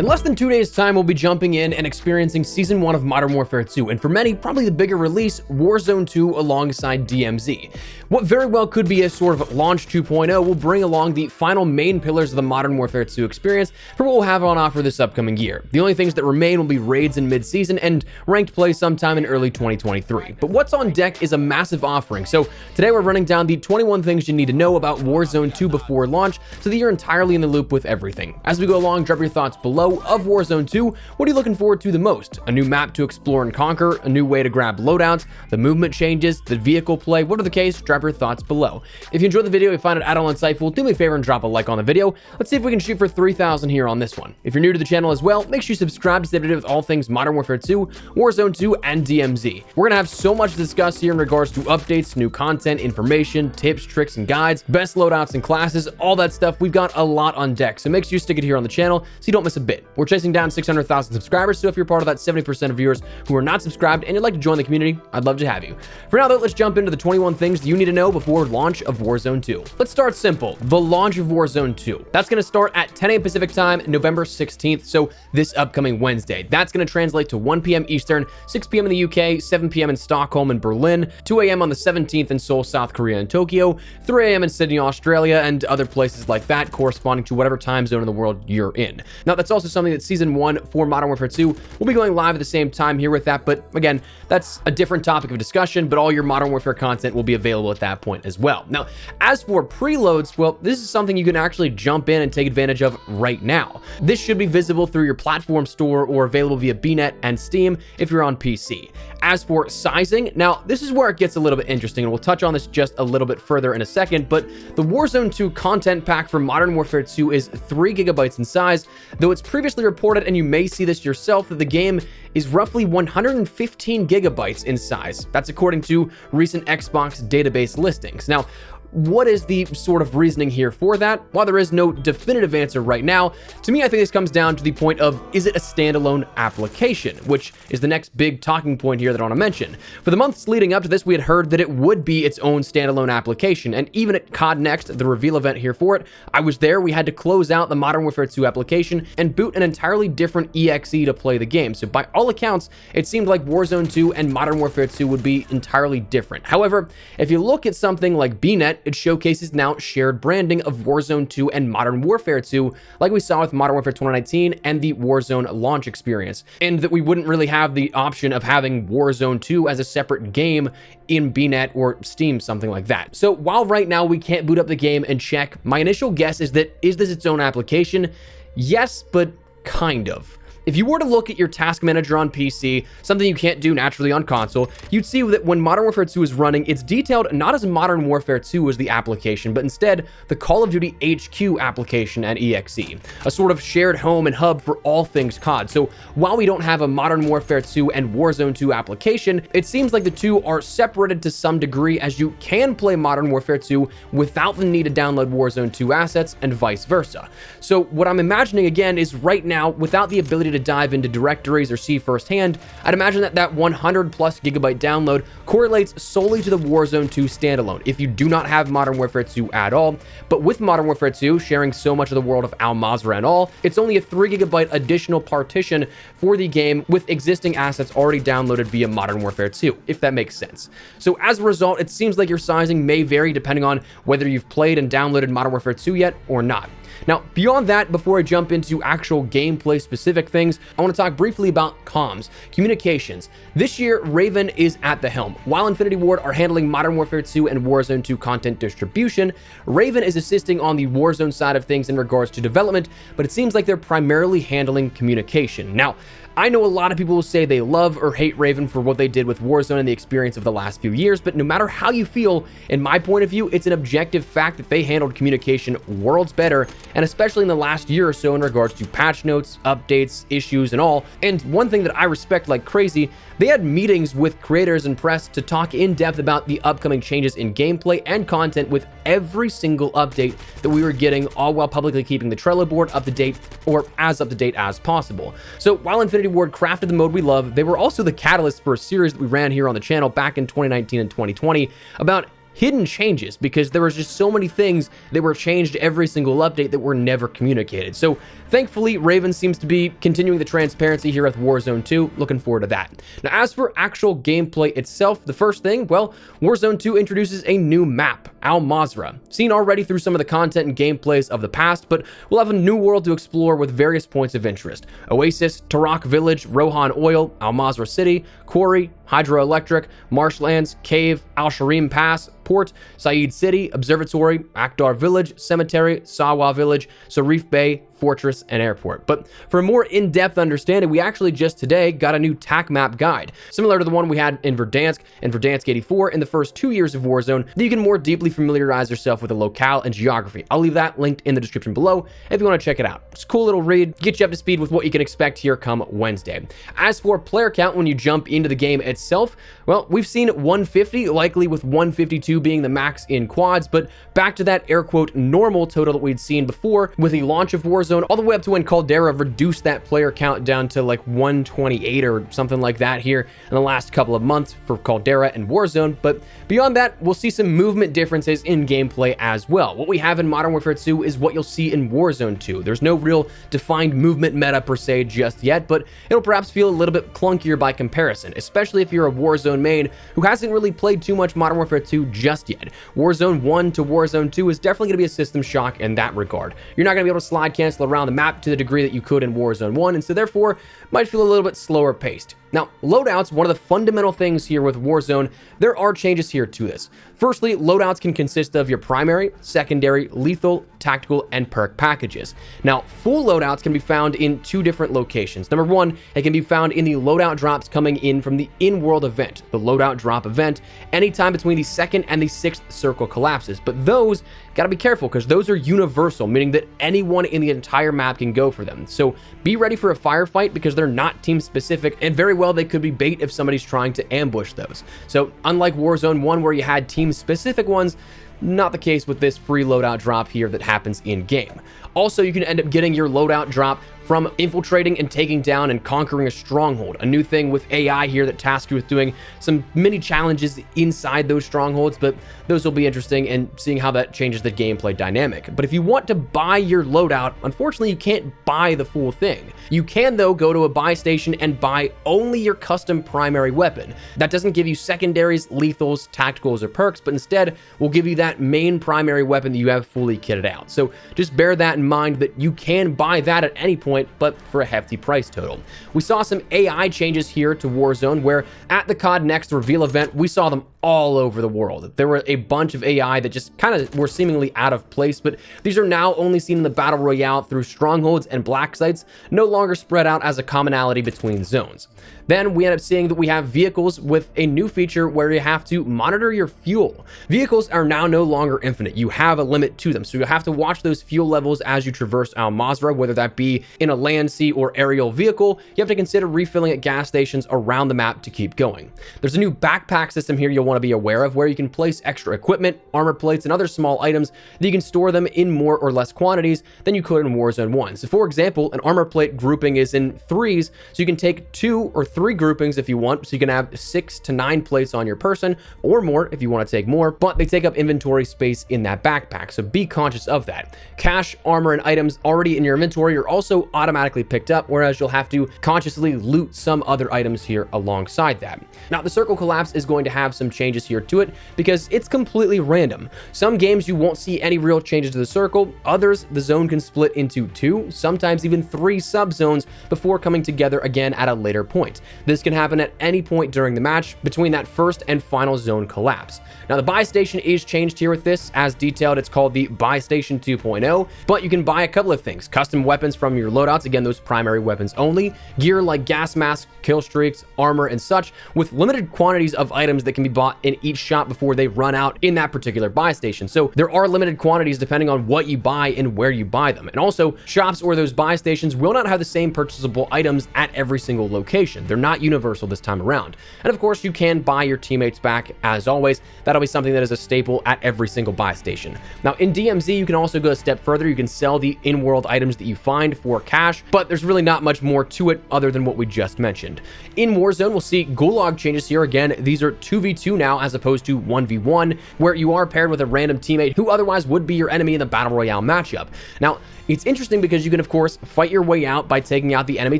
In less than 2 days' time, we'll be jumping in and experiencing Season 1 of Modern Warfare 2, and for many, probably the bigger release, Warzone 2 alongside DMZ. What very well could be a sort of launch 2.0 will bring along the final main pillars of the Modern Warfare 2 experience for what we'll have on offer this upcoming year. The only things that remain will be raids in mid-season and ranked play sometime in early 2023. But what's on deck is a massive offering, so today we're running down the 21 things you need to know about Warzone 2 before launch so that you're entirely in the loop with everything. As we go along, drop your thoughts below of Warzone 2. What are you looking forward to the most? A new map to explore and conquer, a new way to grab loadouts, the movement changes, the vehicle play, whatever the case, drop your thoughts below. If you enjoyed the video and find it at all insightful, do me a favor and drop a like on the video. Let's see if we can shoot for 3,000 here on this one. If you're new to the channel as well, make sure you subscribe to stay updated with all things Modern Warfare 2, Warzone 2, and DMZ. We're gonna have so much to discuss here in regards to updates, new content, information, tips, tricks, and guides, best loadouts and classes, all that stuff. We've got a lot on deck, so make sure you stick it here on the channel so you don't miss a bit. We're chasing down 600,000 subscribers, so if you're part of that 70% of viewers who are not subscribed and you'd like to join the community, I'd love to have you. For now though, let's jump into the 21 things you need to know before launch of Warzone 2. Let's start simple. The launch of Warzone 2. That's going to start at 10 a.m. Pacific time, November 16th, so this upcoming Wednesday. That's going to translate to 1 p.m. Eastern, 6 p.m. in the UK, 7 p.m. in Stockholm and Berlin, 2 a.m. on the 17th in Seoul, South Korea and Tokyo, 3 a.m. in Sydney, Australia, and other places like that corresponding to whatever time zone in the world you're in. Now, that's also something that Season 1 for Modern Warfare 2 will be going live at the same time here with that, but again, that's a different topic of discussion, but all your Modern Warfare content will be available at that point as well. Now, as for preloads, well, this is something you can actually jump in and take advantage of right now. This should be visible through your platform store or available via BNet and Steam if you're on PC. As for sizing, now this is where it gets a little bit interesting, and we'll touch on this just a little bit further in a second, but the Warzone 2 content pack for Modern Warfare 2 is 3 gigabytes in size, though it's previously reported, and you may see this yourself, that the game is roughly 115 gigabytes in size. That's according to recent Xbox database listings. Now, what is the sort of reasoning here for that? While there is no definitive answer right now, to me, I think this comes down to the point of, is it a standalone application? Which is the next big talking point here that I want to mention. For the months leading up to this, we had heard that it would be its own standalone application, and even at COD Next, the reveal event here for it, I was there. We had to close out the Modern Warfare 2 application and boot an entirely different EXE to play the game. So by all accounts, it seemed like Warzone 2 and Modern Warfare 2 would be entirely different. However, if you look at something like BNet, it showcases now shared branding of Warzone 2 and Modern Warfare 2, like we saw with Modern Warfare 2019 and the Warzone launch experience, and that we wouldn't really have the option of having Warzone 2 as a separate game in BNet or Steam, something like that. So while right now we can't boot up the game and check, my initial guess is that, is this its own application? Yes, but kind of. If you were to look at your task manager on PC, something you can't do naturally on console, you'd see that when Modern Warfare 2 is running, it's detailed not as Modern Warfare 2 as the application, but instead the Call of Duty HQ application and EXE, a sort of shared home and hub for all things COD. So while we don't have a Modern Warfare 2 and Warzone 2 application, it seems like the two are separated to some degree, as you can play Modern Warfare 2 without the need to download Warzone 2 assets and vice versa. So what I'm imagining again is right now, without the ability to dive into directories or see firsthand, I'd imagine that that 100 plus gigabyte download correlates solely to the Warzone 2 standalone if you do not have Modern Warfare 2 at all. But with Modern Warfare 2 sharing so much of the world of Mazrah and all, it's only a 3 gigabyte additional partition for the game with existing assets already downloaded via Modern Warfare 2, if that makes sense. So as a result, it seems like your sizing may vary depending on whether you've played and downloaded Modern Warfare 2 yet or not. Now, beyond that, before I jump into actual gameplay specific things, I want to talk briefly about comms, communications. This year, Raven is at the helm. While Infinity Ward are handling Modern Warfare 2 and Warzone 2 content distribution, Raven is assisting on the Warzone side of things in regards to development, but it seems like they're primarily handling communication. Now, I know a lot of people will say they love or hate Raven for what they did with Warzone and the experience of the last few years, but no matter how you feel, in my point of view, it's an objective fact that they handled communication worlds better, and especially in the last year or so in regards to patch notes, updates, issues, and all. And one thing that I respect like crazy, they had meetings with creators and press to talk in depth about the upcoming changes in gameplay and content with every single update that we were getting, all while publicly keeping the Trello board up to date, or as up to date as possible. So while Infinity Ward crafted the mode we love, they were also the catalyst for a series that we ran here on the channel back in 2019 and 2020 about hidden changes because there was just so many things that were changed every single update that were never communicated. So thankfully, Raven seems to be continuing the transparency here with Warzone 2. Looking forward to that. Now, as for actual gameplay itself, the first thing, well, Warzone 2 introduces a new map, Mazrah. Seen already through some of the content and gameplays of the past, but we'll have a new world to explore with various points of interest. Oasis, Tarak Village, Rohan Oil, Mazrah City, Quarry, Hydroelectric, Marshlands, Cave, Al-Sharim Pass, Port, Saeed City, Observatory, Akhdar Village, Cemetery, Sawa Village, Sarif Bay, Fortress, and Airport. But for a more in-depth understanding, we actually just today got a new TAC map guide, similar to the one we had in Verdansk and Verdansk 84 in the first 2 years of Warzone, that you can more deeply familiarize yourself with the locale and geography. I'll leave that linked in the description below if you want to check it out. It's a cool little read, get you up to speed with what you can expect here come Wednesday. As for player count when you jump into the game itself, well, we've seen 150, likely with 152 being the max in quads, but back to that air quote normal total that we'd seen before with the launch of Warzone, all the way up to when Caldera reduced that player count down to like 128 or something like that here in the last couple of months for Caldera and Warzone. But beyond that, we'll see some movement differences in gameplay as well. What we have in Modern Warfare 2 is what you'll see in Warzone 2. There's no real defined movement meta per se just yet, but it'll perhaps feel a little bit clunkier by comparison, especially if you're a Warzone main who hasn't really played too much Modern Warfare 2 just yet. Warzone 1 to Warzone 2 is definitely going to be a system shock in that regard. You're not going to be able to slide cancel around the map to the degree that you could in Warzone 1, and so therefore might feel a little bit slower paced. Now, loadouts, one of the fundamental things here with Warzone, there are changes here to this. Firstly, loadouts can consist of your primary, secondary, lethal, tactical, and perk packages. Now, full loadouts can be found in 2 different locations. Number 1, it can be found in the loadout drops coming in from the in-world event, the loadout drop event, anytime between the 2nd and the 6th circle collapses. But those, gotta be careful because those are universal, meaning that anyone in the entire map can go for them. So be ready for a firefight because they're not team specific, and very well they could be bait if somebody's trying to ambush those. So unlike Warzone 1 where you had team specific ones, not the case with this free loadout drop here that happens in game. Also, you can end up getting your loadout drop from infiltrating and taking down and conquering a stronghold, a new thing with AI here that tasks you with doing some mini challenges inside those strongholds, but those will be interesting and seeing how that changes the gameplay dynamic. But if you want to buy your loadout, unfortunately you can't buy the full thing. You can though go to a buy station and buy only your custom primary weapon. That doesn't give you secondaries, lethals, tacticals, or perks, but instead will give you that main primary weapon that you have fully kitted out. So just bear that in mind that you can buy that at any point, but for a hefty price total. We saw some AI changes here to Warzone where at the COD Next reveal event, we saw them all over the world. There were a bunch of AI that just kind of were seemingly out of place, but these are now only seen in the Battle Royale through strongholds and black sites, no longer spread out as a commonality between zones. Then we end up seeing that we have vehicles with a new feature where you have to monitor your fuel. Vehicles are now no longer infinite. You have a limit to them, so you'll have to watch those fuel levels as you traverse Mazrah, whether that be in a land, sea, or aerial vehicle. You have to consider refilling at gas stations around the map to keep going. There's a new backpack system here you'll want to be aware of where you can place extra equipment, armor plates, and other small items that you can store them in more or less quantities than you could in Warzone 1. So for example, an armor plate grouping is in 3s, so you can take 2 or 3 groupings if you want, so you can have 6 to 9 plates on your person or more if you want to take more, but they take up inventory space in that backpack, so be conscious of that. Cash, armor, and items already in your inventory are also automatically picked up, whereas you'll have to consciously loot some other items here alongside that. Now, the circle collapse is going to have some changes here to it because it's completely random. Some games you won't see any real changes to the circle, others the zone can split into 2, sometimes even 3 subzones before coming together again at a later point. This can happen at any point during the match between that first and final zone collapse. Now, the buy station is changed here with this. As detailed, it's called the Buy Station 2.0, but you can buy a couple of things. Custom weapons from your loadouts, again, those primary weapons only, gear like gas masks, kill streaks, armor, and such, with limited quantities of items that can be bought in each shop before they run out in that particular buy station. So there are limited quantities depending on what you buy and where you buy them. And also, shops or those buy stations will not have the same purchasable items at every single location. They're not universal this time around. And of course, you can buy your teammates back as always. That'll be something that is a staple at every single buy station. Now, in DMZ, you can also go a step further. You can sell the in-world items that you find for cash, but there's really not much more to it other than what we just mentioned. In Warzone, we'll see Gulag changes here. Again, these are 2v2 now as opposed to 1v1, where you are paired with a random teammate who otherwise would be your enemy in the Battle Royale matchup. Now, it's interesting because you can, of course, fight your way out by taking out the enemy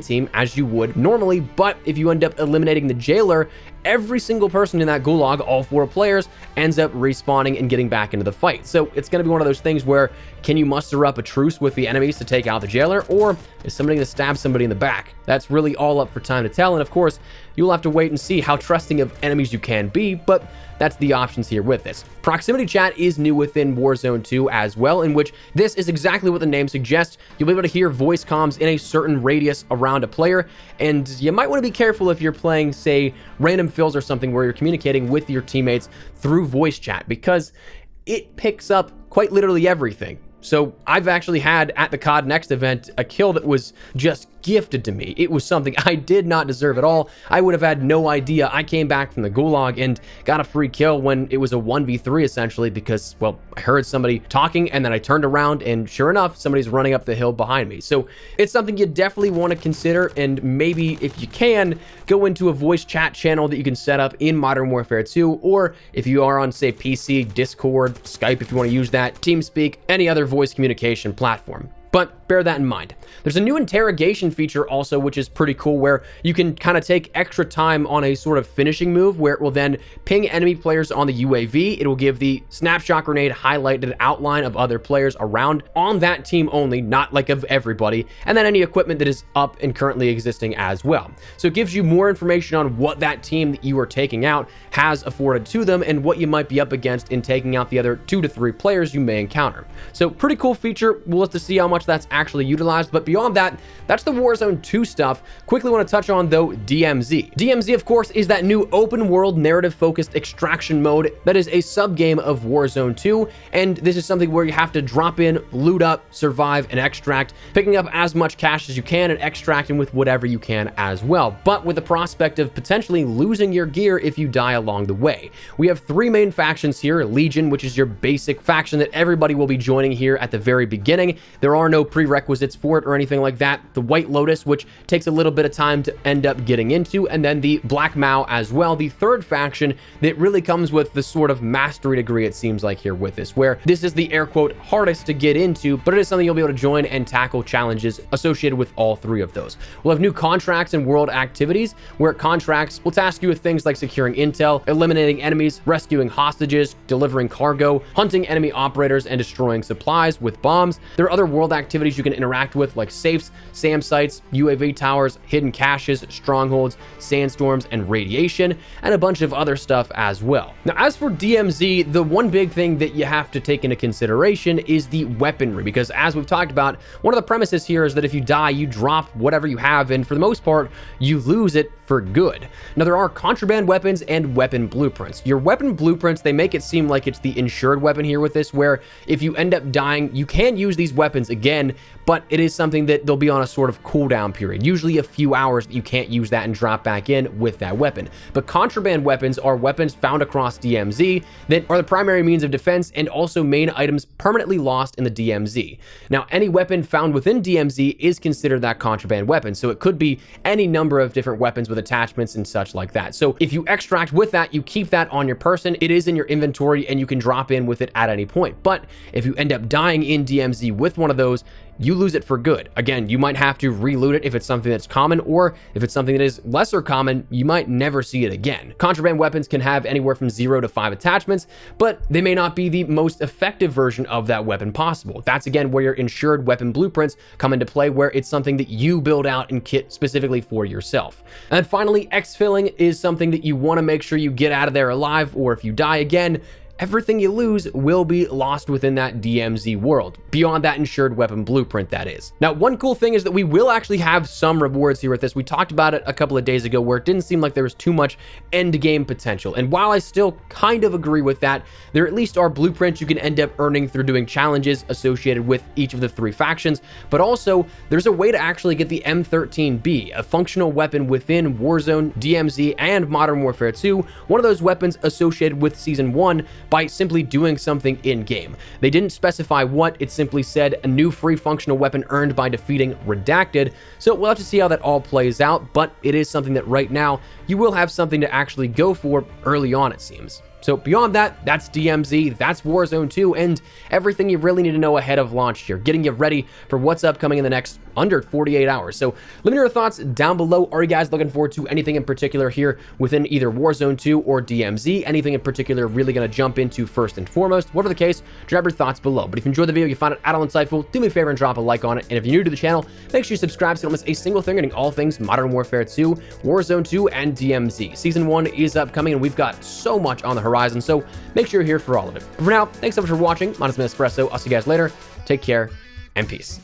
team as you would normally, but if you end up eliminating the jailer, every single person in that gulag, all 4 players, ends up respawning and getting back into the fight. So it's going to be one of those things where, can you muster up a truce with the enemies to take out the jailer, or is somebody going to stab somebody in the back? That's really all up for time to tell, and of course, you'll have to wait and see how trusting of enemies you can be, but that's the options here with this. Proximity chat is new within Warzone 2 as well, in which this is exactly what the name suggests. You'll be able to hear voice comms in a certain radius around a player, and you might want to be careful if you're playing, say, random fills or something where you're communicating with your teammates through voice chat, because it picks up quite literally everything. So I've actually had at the COD Next event a kill that was just gifted to me. It was something I did not deserve at all. I would have had no idea. I came back from the gulag and got a free kill when it was a 1v3 essentially because, well, I heard somebody talking and then I turned around and sure enough, somebody's running up the hill behind me. So it's something you definitely want to consider, and maybe if you can, go into a voice chat channel that you can set up in Modern Warfare 2, or if you are on, say, PC, Discord, Skype, if you want to use that, TeamSpeak, any other voice communication platform. But bear that in mind. There's a new interrogation feature also, which is pretty cool, where you can kind of take extra time on a sort of finishing move where it will then ping enemy players on the UAV. It will give the snapshot grenade highlighted outline of other players around on that team only, not like of everybody, and then any equipment that is up and currently existing as well. So it gives you more information on what that team that you are taking out has afforded to them and what you might be up against in taking out the other 2 to 3 players you may encounter. So pretty cool feature. We'll have to see how much that's actually utilized, but beyond that, that's the Warzone 2 stuff. Quickly want to touch on, though, DMZ. DMZ, of course, is that new open world narrative focused extraction mode that is a sub game of Warzone 2, and this is something where you have to drop in, loot up, survive, and extract, picking up as much cash as you can and extracting with whatever you can as well, but with the prospect of potentially losing your gear if you die along the way. We have 3 main factions here: Legion, which is your basic faction that everybody will be joining here at the very beginning. There are no prerequisites for it or anything like that. The White Lotus, which takes a little bit of time to end up getting into, and then the Black Mao as well, the third faction that really comes with the sort of mastery degree, it seems like, here with this, where this is the air quote hardest to get into, but it is something you'll be able to join and tackle challenges associated with all 3 of those. We'll have new contracts and world activities, where contracts will task you with things like securing intel, eliminating enemies, rescuing hostages, delivering cargo, hunting enemy operators, and destroying supplies with bombs. There are other world activities you can interact with, like safes, SAM sites, UAV towers, hidden caches, strongholds, sandstorms, and radiation, and a bunch of other stuff as well. Now, as for DMZ, the one big thing that you have to take into consideration is the weaponry, because as we've talked about, one of the premises here is that if you die, you drop whatever you have, and for the most part, you lose it for good. Now, there are contraband weapons and weapon blueprints. Your weapon blueprints, they make it seem like it's the insured weapon here with this, where if you end up dying, you can use these weapons again, but it is something that they'll be on a sort of cooldown period, usually a few hours that you can't use that and drop back in with that weapon. But contraband weapons are weapons found across DMZ that are the primary means of defense and also main items permanently lost in the DMZ. Now, any weapon found within DMZ is considered that contraband weapon, so it could be any number of different weapons with attachments and such like that. So if you extract with that, you keep that on your person, it is in your inventory, and you can drop in with it at any point. But if you end up dying in DMZ with one of those, you lose it for good. Again, you might have to reloot it if it's something that's common, or if it's something that is lesser common, you might never see it again. Contraband weapons can have anywhere from 0 to 5 attachments, but they may not be the most effective version of that weapon possible. That's again where your insured weapon blueprints come into play, where it's something that you build out and kit specifically for yourself. And finally, exfilling is something that you want to make sure you get out of there alive, or if you die again, everything you lose will be lost within that DMZ world, beyond that insured weapon blueprint, that is. Now, one cool thing is that we will actually have some rewards here with this. We talked about it a couple of days ago where it didn't seem like there was too much end game potential. And while I still kind of agree with that, there at least are blueprints you can end up earning through doing challenges associated with each of the 3 factions. But also, there's a way to actually get the M13B, a functional weapon within Warzone, DMZ, and Modern Warfare 2, one of those weapons associated with Season 1, by simply doing something in-game. They didn't specify what, it simply said a new free functional weapon earned by defeating Redacted, so we'll have to see how that all plays out, but it is something that right now you will have something to actually go for early on, it seems. So beyond that, that's DMZ, that's Warzone 2, and everything you really need to know ahead of launch here, getting you ready for what's upcoming in the next under 48 hours. So let me know your thoughts down below. Are you guys looking forward to anything in particular here within either Warzone 2 or DMZ? Anything in particular really going to jump into first and foremost? Whatever the case, drop your thoughts below. But if you enjoyed the video, you found it at all insightful, do me a favor and drop a like on it. And if you're new to the channel, make sure you subscribe so you don't miss a single thing regarding all things Modern Warfare 2, Warzone 2, and DMZ. Season 1 is upcoming, and we've got so much on the horizon, so make sure you're here for all of it. But for now, thanks so much for watching. My name is Espresso. I'll see you guys later. Take care, and peace.